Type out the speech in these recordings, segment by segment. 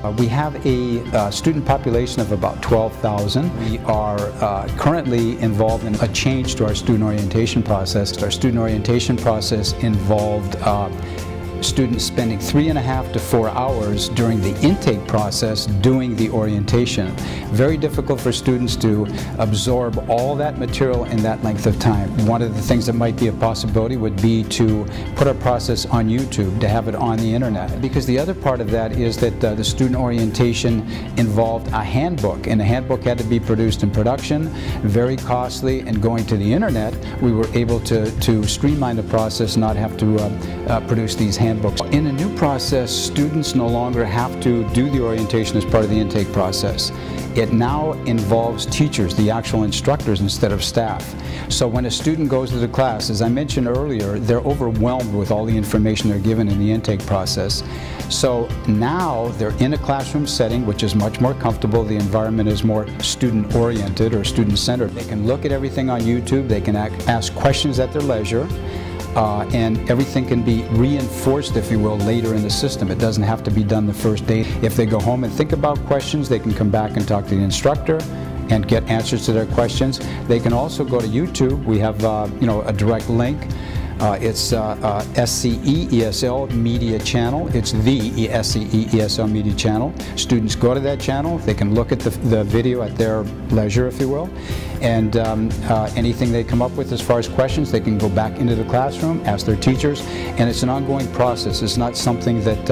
We have a student population of about 12,000. We are currently involved in a change to our student orientation process. Our student orientation process involved students spending 3.5 to 4 hours during the intake process doing the orientation. Very difficult for students to absorb all that material in that length of time. One of the things that might be a possibility would be to put our process on YouTube, to have it on the internet. Because the other part of that is that the student orientation involved a handbook, and a handbook had to be produced in production, very costly, and going to the internet, we were able to streamline the process, not have to produce these handbooks. In a new process, students no longer have to do the orientation as part of the intake process. It now involves teachers, the actual instructors, instead of staff. So when a student goes to the class, as I mentioned earlier, they're overwhelmed with all the information they're given in the intake process. So now they're in a classroom setting, which is much more comfortable. The environment is more student-oriented or student-centered. They can look at everything on YouTube. They can ask questions at their leisure. And everything can be reinforced, if you will, later in the system. It doesn't have to be done the first day. If they go home and think about questions, they can come back and talk to the instructor and get answers to their questions. They can also go to YouTube. We have a direct link. It's SCE ESL Media Channel. It's the SCE ESL Media Channel. Students go to that channel. They can look at the video at their leisure, if you will. And anything they come up with as far as questions, they can go back into the classroom, ask their teachers. And it's an ongoing process. It's not something that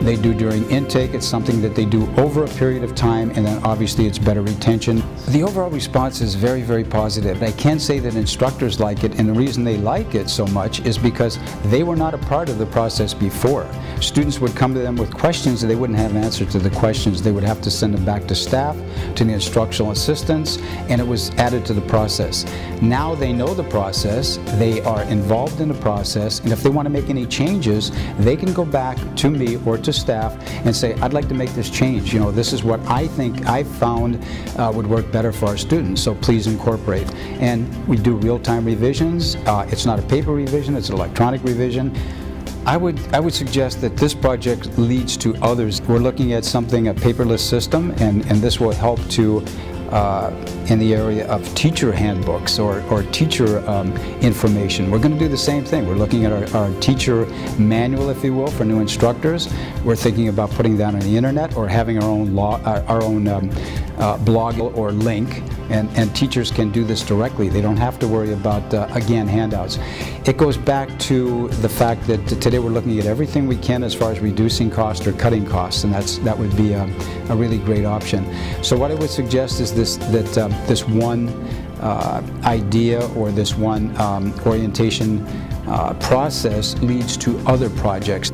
they do during intake. It's something that they do over a period of time, and then obviously it's better retention. The overall response is very, very positive. I can say that instructors like it, and the reason they like it so much is because they were not a part of the process before. Students would come to them with questions and they wouldn't have answers to the questions. They would have to send them back to staff, to the instructional assistants, and it was added to the process. Now they know the process, they are involved in the process, and if they want to make any changes, they can go back to me or to staff and say, I'd like to make this change. This is what I think I've found would work better for our students, so please incorporate. And we do real-time revisions. It's not a paper revision, it's an electronic revision. I would suggest that this project leads to others. We're looking at something, a paperless system, and this will help to in the area of teacher handbooks or teacher information. We're going to do the same thing. We're looking at our teacher manual, if you will, for new instructors. We're thinking about putting that on the internet or having our own blog or link, and teachers can do this directly. They don't have to worry about, again, handouts. It goes back to the fact that today we're looking at everything we can as far as reducing costs or cutting costs, and that would be a really great option. So what I would suggest is this one idea or this one orientation process leads to other projects.